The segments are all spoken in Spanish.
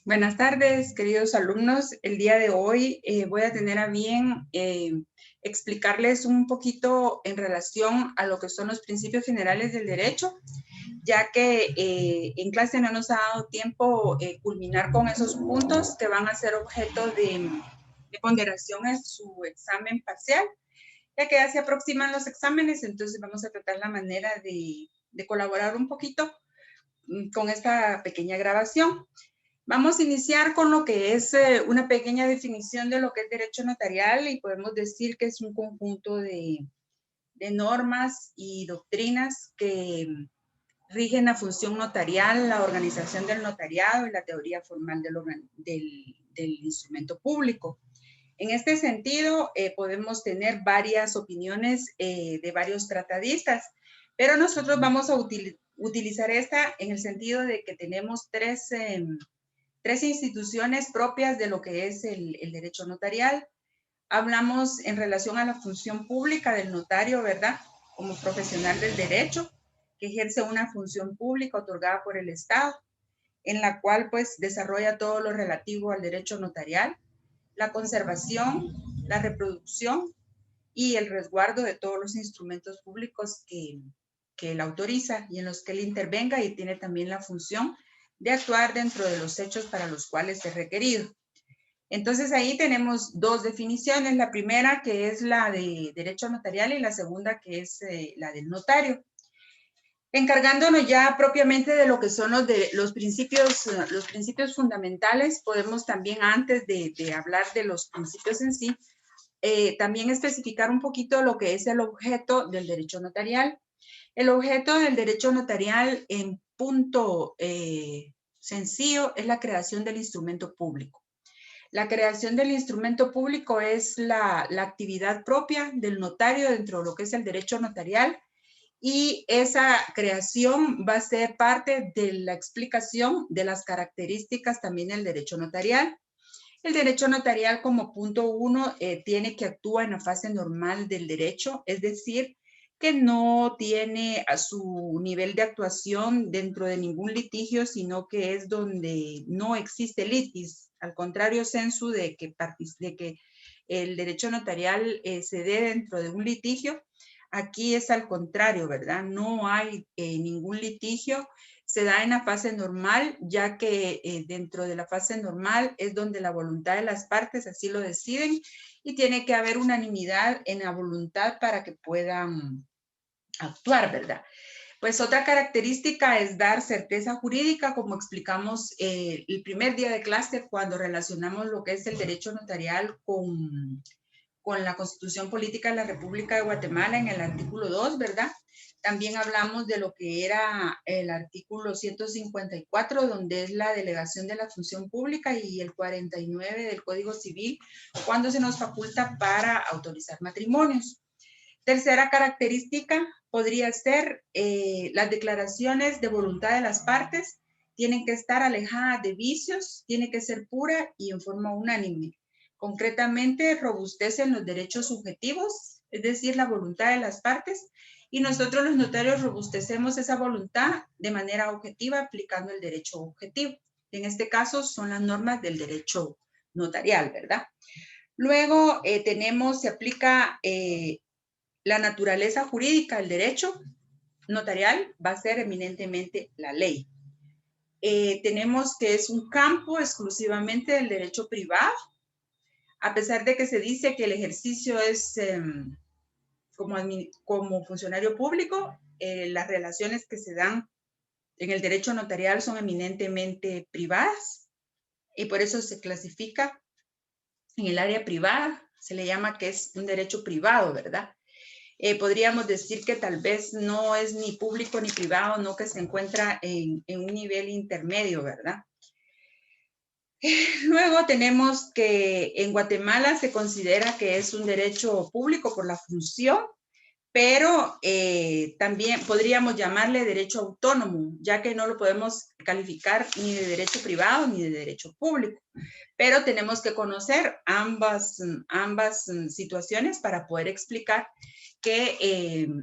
Buenas tardes, queridos alumnos. El día de hoy voy a tener a bien explicarles un poquito en relación a lo que son los principios generales del derecho, ya que en clase no nos ha dado tiempo culminar con esos puntos que van a ser objeto de ponderación en su examen parcial, ya que ya se aproximan los exámenes, entonces vamos a tratar la manera de colaborar un poquito con esta pequeña grabación. Vamos a iniciar con lo que es una pequeña definición de lo que es derecho notarial y podemos decir que es un conjunto de normas y doctrinas que rigen la función notarial, la organización del notariado y la teoría formal del instrumento público. En este sentido, podemos tener varias opiniones de varios tratadistas, pero nosotros vamos a utilizar esta en el sentido de que tenemos tres instituciones propias de lo que es el derecho notarial. Hablamos en relación a la función pública del notario, ¿verdad? Como profesional del derecho, que ejerce una función pública otorgada por el Estado, en la cual pues desarrolla todo lo relativo al derecho notarial, la conservación, la reproducción y el resguardo de todos los instrumentos públicos que él autoriza y en los que él intervenga, y tiene también la función de actuar dentro de los hechos para los cuales es requerido. Entonces ahí tenemos dos definiciones, la primera que es la de derecho notarial y la segunda que es la del notario. Encargándonos ya propiamente de lo que son los principios fundamentales, podemos también, antes de hablar de los principios en sí, también especificar un poquito lo que es el objeto del derecho notarial. El objeto del derecho notarial en punto sencillo es la creación del instrumento público. La creación del instrumento público es la actividad propia del notario dentro de lo que es el derecho notarial, y esa creación va a ser parte de la explicación de las características también del derecho notarial. El derecho notarial, como punto 1, tiene que actuar en la fase normal del derecho, es decir, que no tiene a su nivel de actuación dentro de ningún litigio, sino que es donde no existe litis, al contrario sensu de que el derecho notarial se dé dentro de un litigio. Aquí es al contrario, ¿verdad? No hay ningún litigio, se da en la fase normal, ya que dentro de la fase normal es donde la voluntad de las partes así lo deciden, y tiene que haber unanimidad en la voluntad para que puedan actuar, ¿verdad? Pues otra característica es dar certeza jurídica, como explicamos el primer día de clase cuando relacionamos lo que es el derecho notarial con la Constitución Política de la República de Guatemala en el artículo 2, ¿verdad? También hablamos de lo que era el artículo 154, donde es la delegación de la función pública, y el 49 del Código Civil, cuando se nos faculta para autorizar matrimonios. Tercera característica podría ser las declaraciones de voluntad de las partes tienen que estar alejadas de vicios, tiene que ser pura y en forma unánime. Concretamente, robustecen los derechos subjetivos, es decir, la voluntad de las partes, y nosotros los notarios robustecemos esa voluntad de manera objetiva aplicando el derecho objetivo. En este caso son las normas del derecho notarial, ¿verdad? Luego se aplica la naturaleza jurídica del derecho notarial, va a ser eminentemente la ley. Tenemos que es un campo exclusivamente del derecho privado, a pesar de que se dice que el ejercicio es como funcionario público, las relaciones que se dan en el derecho notarial son eminentemente privadas, y por eso se clasifica en el área privada, se le llama que es un derecho privado, ¿verdad? Podríamos decir que tal vez no es ni público ni privado, no, que se encuentra en un nivel intermedio, ¿verdad? Luego tenemos que en Guatemala se considera que es un derecho público por la función, pero también podríamos llamarle derecho autónomo, ya que no lo podemos calificar ni de derecho privado ni de derecho público. Pero tenemos que conocer ambas situaciones para poder explicar que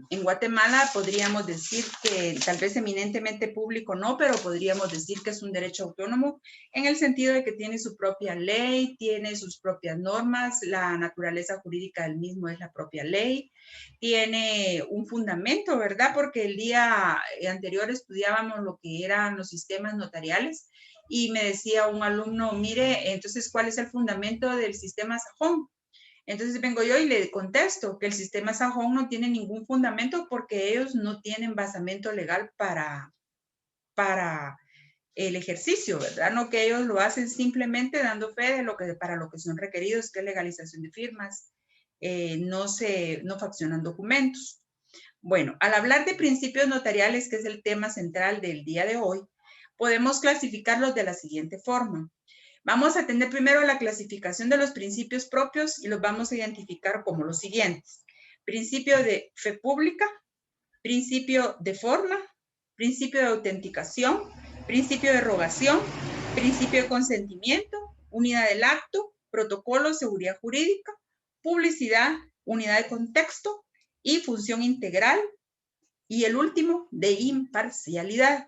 en Guatemala podríamos decir que tal vez eminentemente público no, pero podríamos decir que es un derecho autónomo en el sentido de que tiene su propia ley, tiene sus propias normas, la naturaleza jurídica del mismo es la propia ley, tiene un fundamento, ¿verdad? Porque el día anterior estudiábamos lo que eran los sistemas notariales y me decía un alumno, mire, entonces, ¿cuál es el fundamento del sistema sajón? Entonces vengo yo y le contesto que el sistema sajón no tiene ningún fundamento porque ellos no tienen basamento legal para el ejercicio, ¿verdad? No que ellos lo hacen simplemente dando fe de lo que, para lo que son requeridos, que es legalización de firmas, no faccionan documentos. Bueno, al hablar de principios notariales, que es el tema central del día de hoy, podemos clasificarlos de la siguiente forma. Vamos a tener primero la clasificación de los principios propios y los vamos a identificar como los siguientes. Principio de fe pública, principio de forma, principio de autenticación, principio de rogación, principio de consentimiento, unidad del acto, protocolo, seguridad jurídica, publicidad, unidad de contexto y función integral. Y el último, de imparcialidad.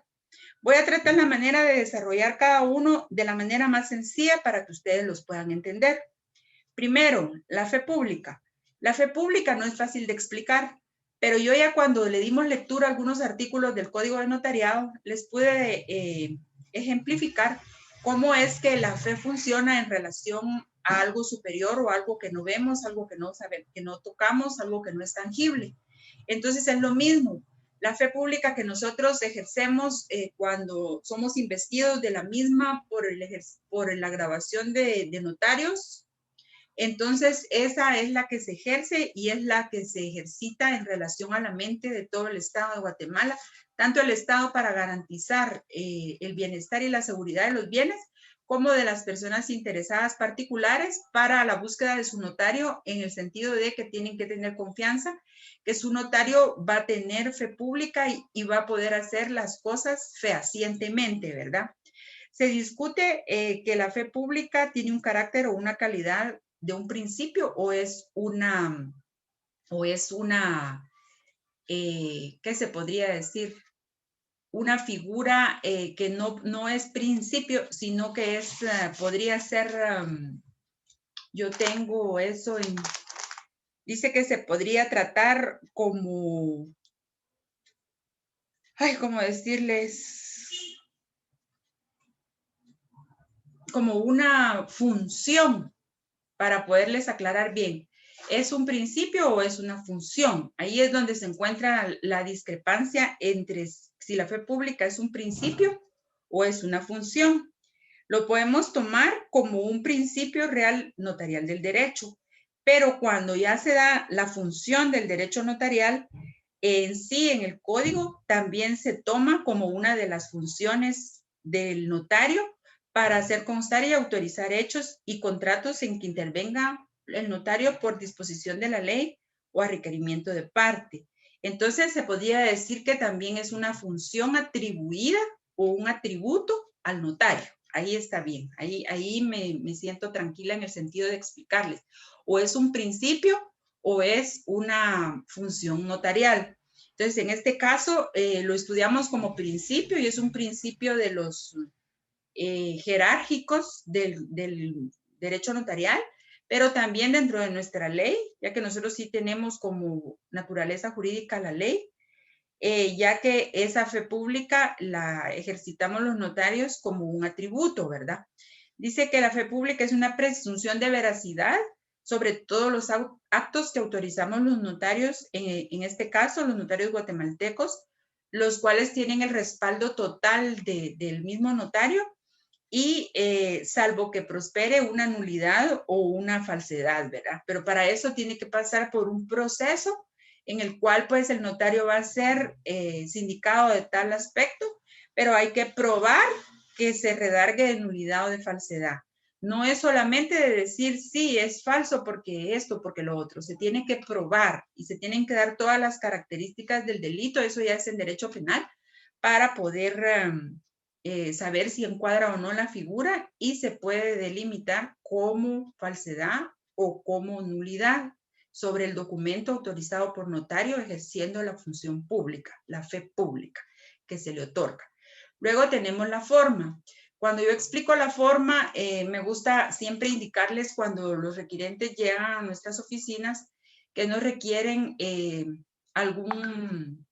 Voy a tratar la manera de desarrollar cada uno de la manera más sencilla para que ustedes los puedan entender. Primero, la fe pública. La fe pública no es fácil de explicar, pero yo ya cuando le dimos lectura a algunos artículos del Código de Notariado, les pude ejemplificar cómo es que la fe funciona en relación a algo superior o algo que no vemos, algo que no sabemos, que no tocamos, algo que no es tangible. Entonces es lo mismo. La fe pública que nosotros ejercemos cuando somos investidos de la misma por la grabación de notarios, entonces esa es la que se ejerce y es la que se ejercita en relación a la mente de todo el Estado de Guatemala, tanto el Estado para garantizar el bienestar y la seguridad de los bienes, como de las personas interesadas particulares para la búsqueda de su notario, en el sentido de que tienen que tener confianza que su notario va a tener fe pública y va a poder hacer las cosas fehacientemente, ¿verdad? Se discute que la fe pública tiene un carácter o una calidad de un principio o es una, ¿qué se podría decir? Una figura que no es principio, sino que es, podría ser, yo tengo eso en, dice que se podría tratar como, ¿cómo decirles? Como una función para poderles aclarar bien. ¿Es un principio o es una función? Ahí es donde se encuentra la discrepancia entre si la fe pública es un principio o es una función. Lo podemos tomar como un principio real notarial del derecho, pero cuando ya se da la función del derecho notarial, en sí, en el código, también se toma como una de las funciones del notario para hacer constar y autorizar hechos y contratos en que intervenga el notario por disposición de la ley o a requerimiento de parte. Entonces, se podría decir que también es una función atribuida o un atributo al notario. Ahí está bien, ahí me siento tranquila en el sentido de explicarles. O es un principio o es una función notarial. Entonces, en este caso, lo estudiamos como principio y es un principio de los jerárquicos del derecho notarial, pero también dentro de nuestra ley, ya que nosotros sí tenemos como naturaleza jurídica la ley, ya que esa fe pública la ejercitamos los notarios como un atributo, ¿verdad? Dice que la fe pública es una presunción de veracidad sobre todos los actos que autorizamos los notarios, en este caso los notarios guatemaltecos, los cuales tienen el respaldo total del mismo notario y salvo que prospere una nulidad o una falsedad, ¿verdad? Pero para eso tiene que pasar por un proceso en el cual pues el notario va a ser sindicado de tal aspecto, pero hay que probar que se redargue de nulidad o de falsedad. No es solamente de decir, sí, es falso porque esto, porque lo otro. Se tiene que probar y se tienen que dar todas las características del delito. Eso ya es en derecho penal para poder saber si encuadra o no la figura y se puede delimitar como falsedad o como nulidad sobre el documento autorizado por notario ejerciendo la función pública, la fe pública que se le otorga. Luego tenemos la forma. Cuando yo explico la forma, me gusta siempre indicarles cuando los requirentes llegan a nuestras oficinas que no requieren algún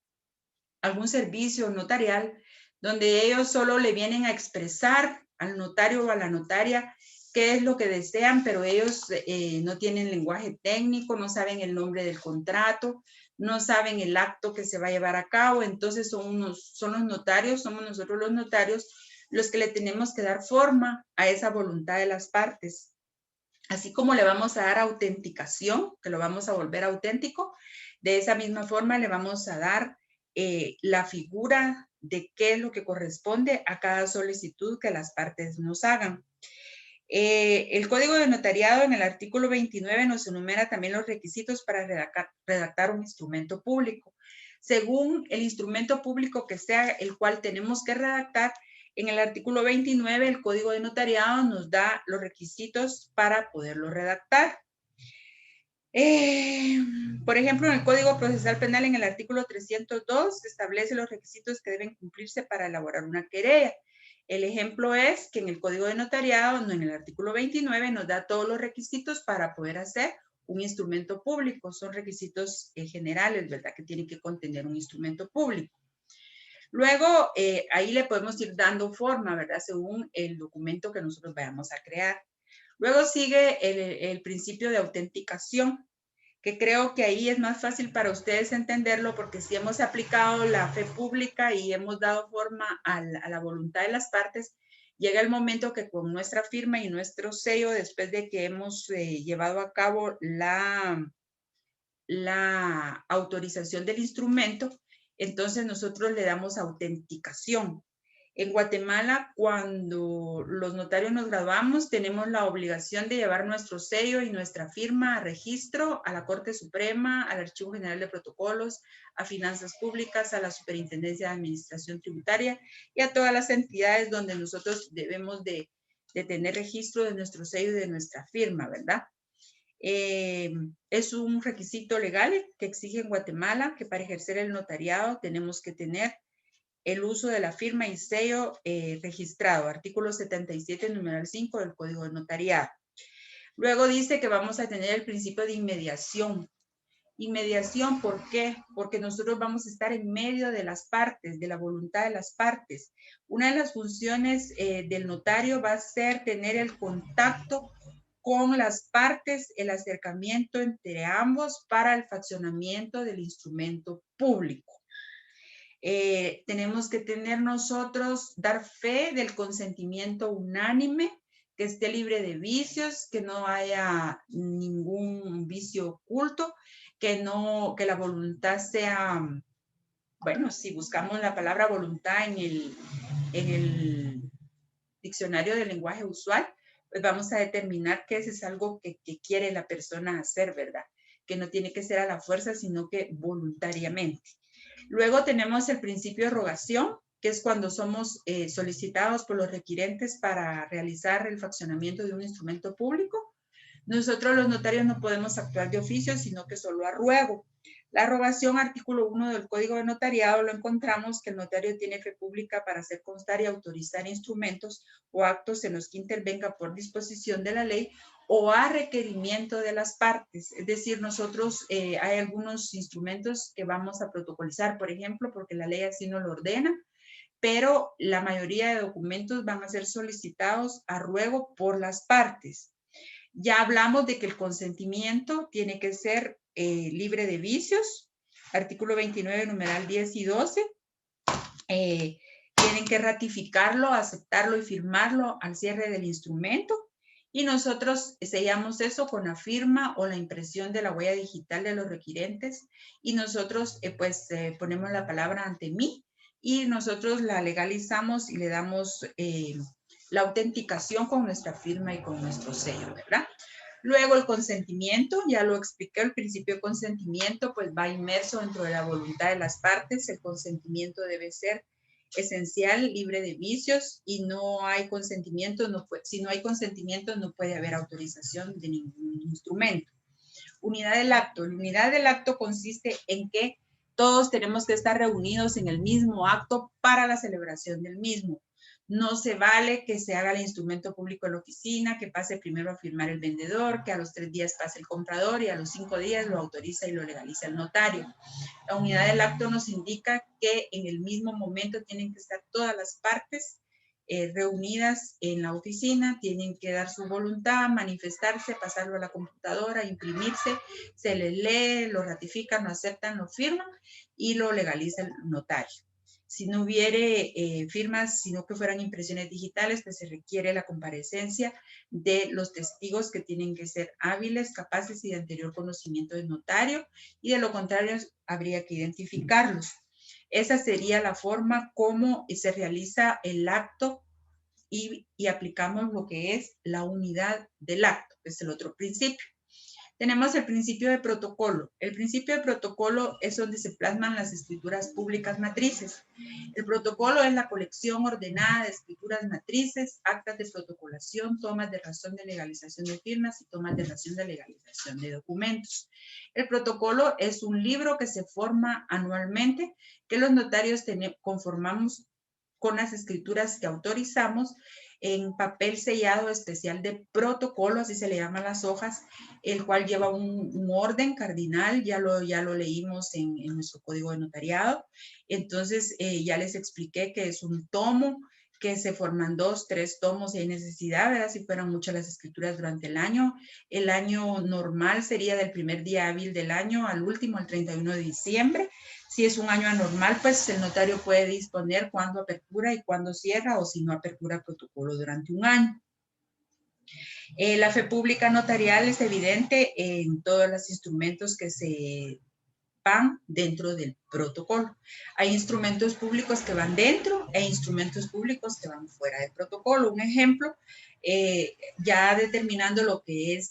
servicio notarial, donde ellos solo le vienen a expresar al notario o a la notaria qué es lo que desean, pero ellos no tienen lenguaje técnico, no saben el nombre del contrato, no saben el acto que se va a llevar a cabo. Entonces son los notarios, somos nosotros los notarios los que le tenemos que dar forma a esa voluntad de las partes. Así como le vamos a dar autenticación, que lo vamos a volver auténtico, de esa misma forma le vamos a dar la figura de qué es lo que corresponde a cada solicitud que las partes nos hagan. El Código de Notariado en el artículo 29 nos enumera también los requisitos para redactar un instrumento público. Según el instrumento público que sea el cual tenemos que redactar, en el artículo 29 el Código de Notariado nos da los requisitos para poderlo redactar. Por ejemplo, en el Código Procesal Penal, en el artículo 302, se establece los requisitos que deben cumplirse para elaborar una querella. El ejemplo es que en el Código de Notariado, en el artículo 29, nos da todos los requisitos para poder hacer un instrumento público. Son requisitos generales, ¿verdad?, que tiene que contener un instrumento público. Luego, ahí le podemos ir dando forma, ¿verdad?, según el documento que nosotros vayamos a crear. Luego sigue el principio de autenticación, que creo que ahí es más fácil para ustedes entenderlo, porque si hemos aplicado la fe pública y hemos dado forma a la voluntad de las partes, llega el momento que con nuestra firma y nuestro sello, después de que hemos llevado a cabo la autorización del instrumento, entonces nosotros le damos autenticación. En Guatemala, cuando los notarios nos graduamos, tenemos la obligación de llevar nuestro sello y nuestra firma a registro, a la Corte Suprema, al Archivo General de Protocolos, a Finanzas Públicas, a la Superintendencia de Administración Tributaria y a todas las entidades donde nosotros debemos de tener registro de nuestro sello y de nuestra firma, ¿verdad? Es un requisito legal que exige en Guatemala que para ejercer el notariado tenemos que tener el uso de la firma y sello registrado, artículo 77, numeral 5 del Código de Notariado. Luego dice que vamos a tener el principio de inmediación. Inmediación, ¿por qué? Porque nosotros vamos a estar en medio de las partes, de la voluntad de las partes. Una de las funciones del notario va a ser tener el contacto con las partes, el acercamiento entre ambos para el fraccionamiento del instrumento público. Tenemos que tener nosotros, dar fe del consentimiento unánime, que esté libre de vicios, que no haya ningún vicio oculto, que la voluntad sea, bueno, si buscamos la palabra voluntad en el diccionario del lenguaje usual, pues vamos a determinar que eso es algo que quiere la persona hacer, ¿verdad? Que no tiene que ser a la fuerza, sino que voluntariamente. Luego tenemos el principio de rogación, que es cuando somos solicitados por los requirentes para realizar el fraccionamiento de un instrumento público. Nosotros los notarios no podemos actuar de oficio, sino que solo a ruego. La rogación, artículo 1 del Código de Notariado, lo encontramos que el notario tiene fe pública para hacer constar y autorizar instrumentos o actos en los que intervenga por disposición de la ley o a requerimiento de las partes. Es decir, nosotros hay algunos instrumentos que vamos a protocolizar, por ejemplo, porque la ley así nos lo ordena, pero la mayoría de documentos van a ser solicitados a ruego por las partes. Ya hablamos de que el consentimiento tiene que ser libre de vicios. Artículo 29, numeral 10 y 12. Tienen que ratificarlo, aceptarlo y firmarlo al cierre del instrumento. Y nosotros sellamos eso con la firma o la impresión de la huella digital de los requirentes. Y nosotros ponemos la palabra ante mí y nosotros la legalizamos y le damos la autenticación con nuestra firma y con nuestro sello, ¿verdad? Luego el consentimiento, ya lo expliqué, el principio de consentimiento pues va inmerso dentro de la voluntad de las partes. El consentimiento debe ser esencial, libre de vicios, y no hay consentimiento, si no hay consentimiento no puede haber autorización de ningún instrumento. Unidad del acto. La unidad del acto consiste en que todos tenemos que estar reunidos en el mismo acto para la celebración del mismo. No se vale que se haga el instrumento público en la oficina, que pase primero a firmar el vendedor, que a los 3 días pase el comprador y a los 5 días lo autoriza y lo legaliza el notario. La unidad del acto nos indica que en el mismo momento tienen que estar todas las partes reunidas en la oficina, tienen que dar su voluntad, manifestarse, pasarlo a la computadora, imprimirse, se les lee, lo ratifican, lo aceptan, lo firman y lo legaliza el notario. Si no hubiere firmas, sino que fueran impresiones digitales, pues se requiere la comparecencia de los testigos que tienen que ser hábiles, capaces y de anterior conocimiento del notario, y de lo contrario habría que identificarlos. Esa sería la forma como se realiza el acto y aplicamos lo que es la unidad del acto, que es el otro principio. Tenemos el principio de protocolo. El principio de protocolo es donde se plasman las escrituras públicas matrices. El protocolo es la colección ordenada de escrituras matrices, actas de protocolación, tomas de razón de legalización de firmas y tomas de razón de legalización de documentos. El protocolo es un libro que se forma anualmente, que los notarios conformamos con las escrituras que autorizamos en papel sellado especial de protocolo, así se le llaman las hojas, el cual lleva un orden cardinal, ya lo leímos en nuestro código de notariado. Entonces, ya les expliqué que es un tomo, que se forman 2, 3 tomos si hay necesidad, ¿verdad? Si fueran muchas las escrituras durante el año. El año normal sería del primer día hábil del año al último, el 31 de diciembre. Si es un año anormal, pues el notario puede disponer cuándo apertura y cuándo cierra, o si no apertura protocolo durante un año. La fe pública notarial es evidente en todos los instrumentos que se van dentro del protocolo. Hay instrumentos públicos que van dentro e instrumentos públicos que van fuera del protocolo. Un ejemplo, ya determinando lo que es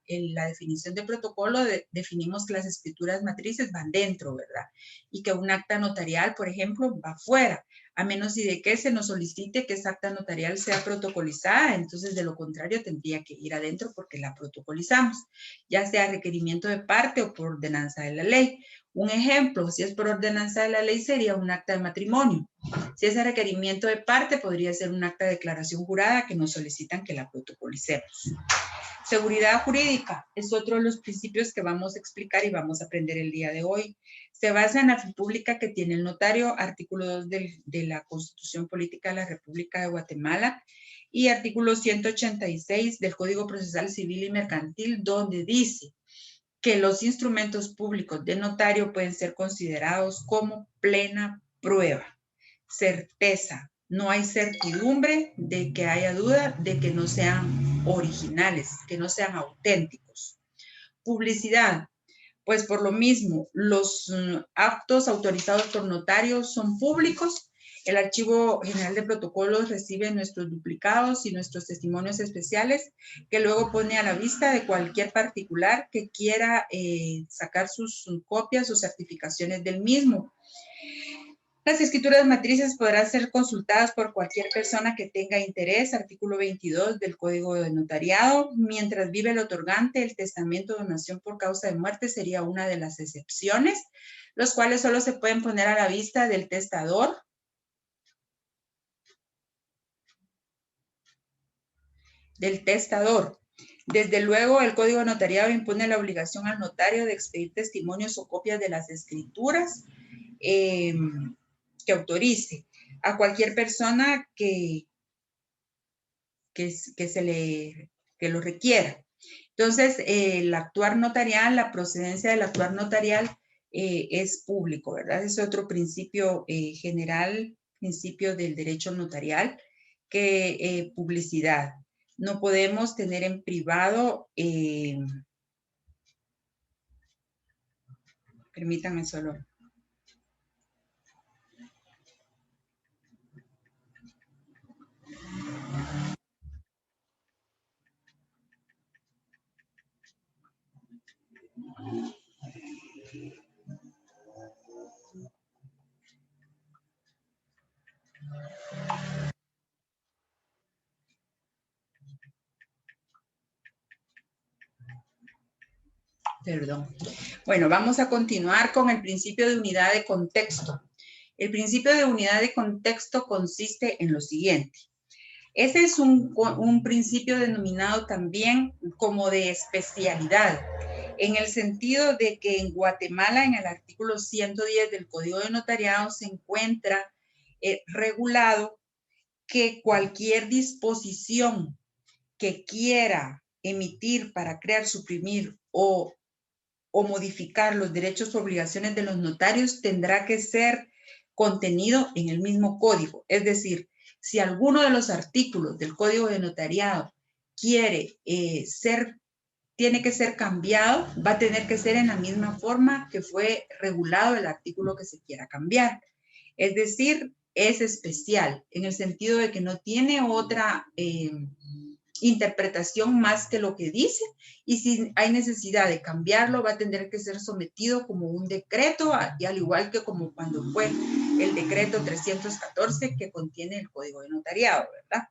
la definición de protocolo, definimos que las escrituras matrices van dentro, ¿verdad? Y que un acta notarial, por ejemplo, va fuera, a menos y de que se nos solicite que esa acta notarial sea protocolizada, entonces de lo contrario tendría que ir adentro porque la protocolizamos, ya sea requerimiento de parte o por ordenanza de la ley. Un ejemplo, si es por ordenanza de la ley, sería un acta de matrimonio. Si es requerimiento de parte, podría ser un acta de declaración jurada que nos solicitan que la protocolicemos. Seguridad jurídica es otro de los principios que vamos a explicar y vamos a aprender el día de hoy. Se basa en la fe pública que tiene el notario, artículo 2 de la Constitución Política de la República de Guatemala y artículo 186 del Código Procesal Civil y Mercantil, donde dice que los instrumentos públicos de notario pueden ser considerados como plena prueba, certeza. No hay certidumbre de que haya duda de que no sean originales, que no sean auténticos. Publicidad. Pues por lo mismo, los actos autorizados por notarios son públicos. El Archivo General de Protocolos recibe nuestros duplicados y nuestros testimonios especiales, que luego pone a la vista de cualquier particular que quiera sacar sus copias o certificaciones del mismo. Las escrituras matrices podrán ser consultadas por cualquier persona que tenga interés, artículo 22 del Código de Notariado. Mientras vive el otorgante, el testamento o donación por causa de muerte sería una de las excepciones, los cuales solo se pueden poner a la vista del testador. Desde luego, el Código de Notariado impone la obligación al notario de expedir testimonios o copias de las escrituras que autorice a cualquier persona que lo requiera. Entonces, el actuar notarial, la procedencia del actuar notarial es público, ¿verdad? Es otro principio general, principio del derecho notarial, que publicidad. No podemos tener en privado, permítanme solo. Perdón. Bueno, vamos a continuar con el principio de unidad de contexto. El principio de unidad de contexto consiste en lo siguiente. Ese es un principio denominado también como de especialidad, en el sentido de que en Guatemala, en el artículo 110 del Código de Notariado, se encuentra regulado que cualquier disposición que quiera emitir para crear, suprimir o modificar los derechos o obligaciones de los notarios tendrá que ser contenido en el mismo código. Es decir, si alguno de los artículos del Código de Notariado tiene que ser cambiado, va a tener que ser en la misma forma que fue regulado el artículo que se quiera cambiar. Es decir, es especial en el sentido de que no tiene otra interpretación más que lo que dice, y si hay necesidad de cambiarlo va a tener que ser sometido como un decreto, y al igual que como cuando fue el decreto 314 que contiene el Código de Notariado, ¿verdad?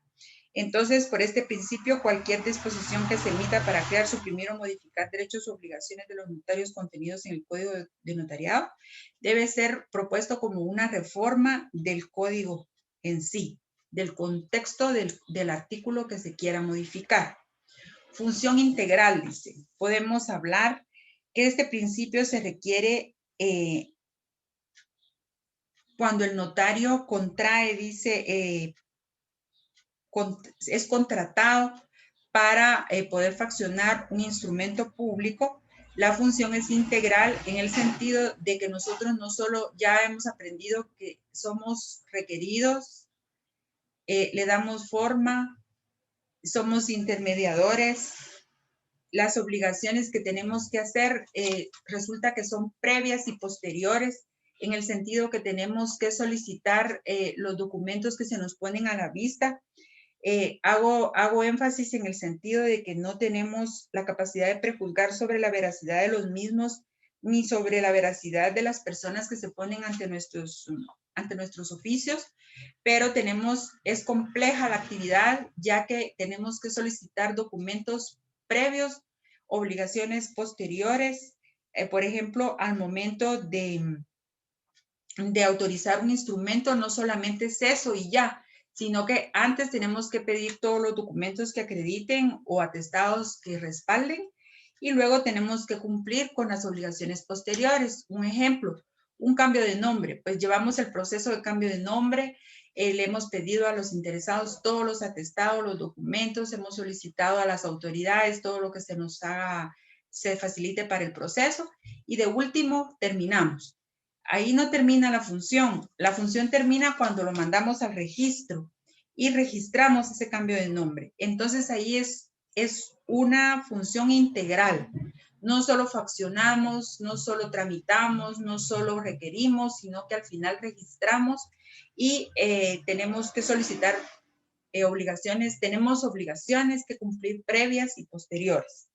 Entonces, por este principio, cualquier disposición que se emita para crear, suprimir o modificar derechos o obligaciones de los notarios contenidos en el Código de Notariado debe ser propuesto como una reforma del código en sí, del contexto del artículo que se quiera modificar. Función integral, dice. Podemos hablar que este principio se requiere cuando el notario contrae, dice, es contratado para poder fraccionar un instrumento público. La función es integral en el sentido de que nosotros no solo ya hemos aprendido que somos requeridos, le damos forma, somos intermediadores. Las obligaciones que tenemos que hacer resulta que son previas y posteriores, en el sentido que tenemos que solicitar los documentos que se nos ponen a la vista. Hago énfasis en el sentido de que no tenemos la capacidad de prejuzgar sobre la veracidad de los mismos, ni sobre la veracidad de las personas que se ponen ante nuestros oficios, pero es compleja la actividad, ya que tenemos que solicitar documentos previos, obligaciones posteriores, por ejemplo, al momento de autorizar un instrumento, no solamente es eso y ya, sino que antes tenemos que pedir todos los documentos que acrediten o atestados que respalden, y luego tenemos que cumplir con las obligaciones posteriores. Un ejemplo, un cambio de nombre, pues llevamos el proceso de cambio de nombre, le hemos pedido a los interesados todos los atestados, los documentos, hemos solicitado a las autoridades todo lo que se facilite para el proceso, y de último terminamos. Ahí no termina la función. La función termina cuando lo mandamos al registro y registramos ese cambio de nombre. Entonces ahí es una función integral. No solo fraccionamos, no solo tramitamos, no solo requerimos, sino que al final registramos y tenemos que solicitar obligaciones. Tenemos obligaciones que cumplir previas y posteriores.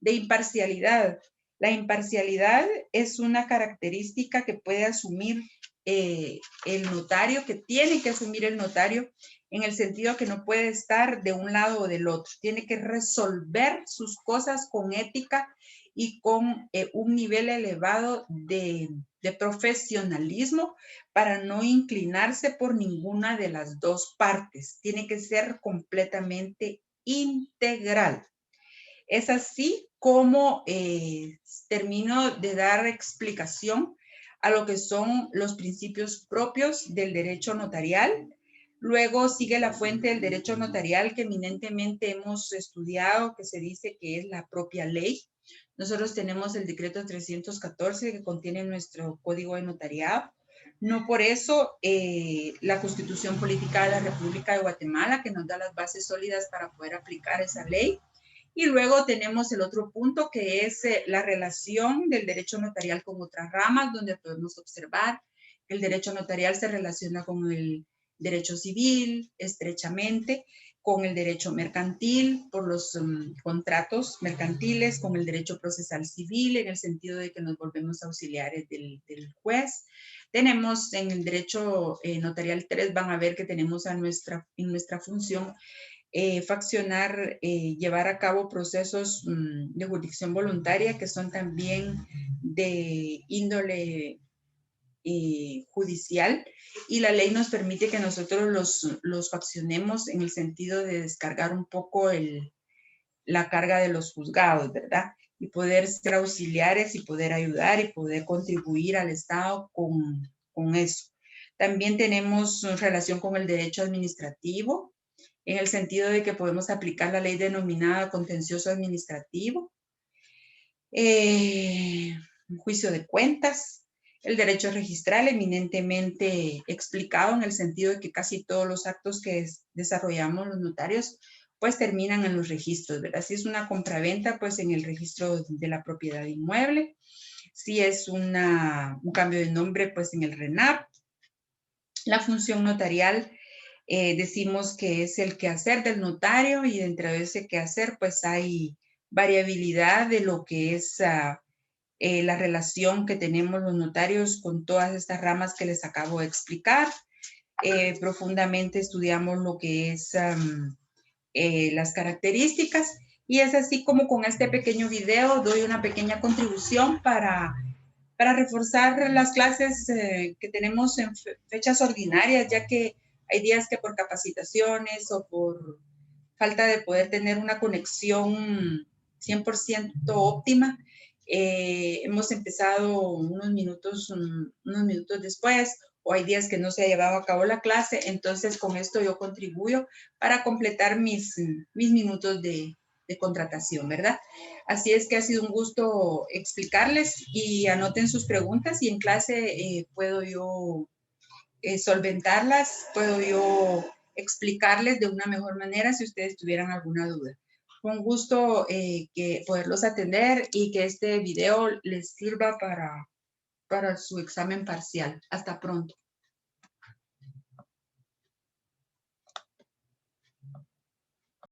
De imparcialidad. La imparcialidad es una característica que puede asumir el notario, que tiene que asumir el notario, en el sentido que no puede estar de un lado o del otro. Tiene que resolver sus cosas con ética y con un nivel elevado de profesionalismo para no inclinarse por ninguna de las dos partes. Tiene que ser completamente integral. Es así como termino de dar explicación a lo que son los principios propios del derecho notarial. Luego sigue la fuente del derecho notarial que eminentemente hemos estudiado, que se dice que es la propia ley. Nosotros tenemos el decreto 314 que contiene nuestro código de notariado. No por eso la Constitución Política de la República de Guatemala, que nos da las bases sólidas para poder aplicar esa ley. Y luego tenemos el otro punto, que es la relación del derecho notarial con otras ramas, donde podemos observar que el derecho notarial se relaciona con el derecho civil estrechamente, con el derecho mercantil por los contratos mercantiles, con el derecho procesal civil, en el sentido de que nos volvemos auxiliares del juez. Tenemos en el derecho notarial 3, van a ver que tenemos en nuestra función faccionar, llevar a cabo procesos de jurisdicción voluntaria que son también de índole judicial, y la ley nos permite que nosotros los faccionemos en el sentido de descargar un poco la carga de los juzgados, ¿verdad? Y poder ser auxiliares y poder ayudar y poder contribuir al Estado con eso. También tenemos relación con el derecho administrativo, en el sentido de que podemos aplicar la ley denominada contencioso administrativo, un juicio de cuentas, el derecho registral eminentemente explicado en el sentido de que casi todos los actos que desarrollamos los notarios pues terminan en los registros, ¿verdad? Si es una compraventa, pues en el registro de la propiedad inmueble. Si es un cambio de nombre, pues en el RENAP. La función notarial, decimos que es el quehacer del notario, y dentro de ese quehacer, pues hay variabilidad de lo que es la relación que tenemos los notarios con todas estas ramas que les acabo de explicar. Profundamente estudiamos lo que es las características, y es así como con este pequeño video doy una pequeña contribución para reforzar las clases que tenemos en fechas ordinarias, ya que hay días que por capacitaciones o por falta de poder tener una conexión 100% óptima, hemos empezado unos minutos después, o hay días que no se ha llevado a cabo la clase. Entonces con esto yo contribuyo para completar mis minutos de contratación, ¿verdad? Así es que ha sido un gusto explicarles, y anoten sus preguntas y en clase puedo yo solventarlas, puedo yo explicarles de una mejor manera si ustedes tuvieran alguna duda. Fue un gusto que poderlos atender y que este video les sirva para su examen parcial. Hasta pronto.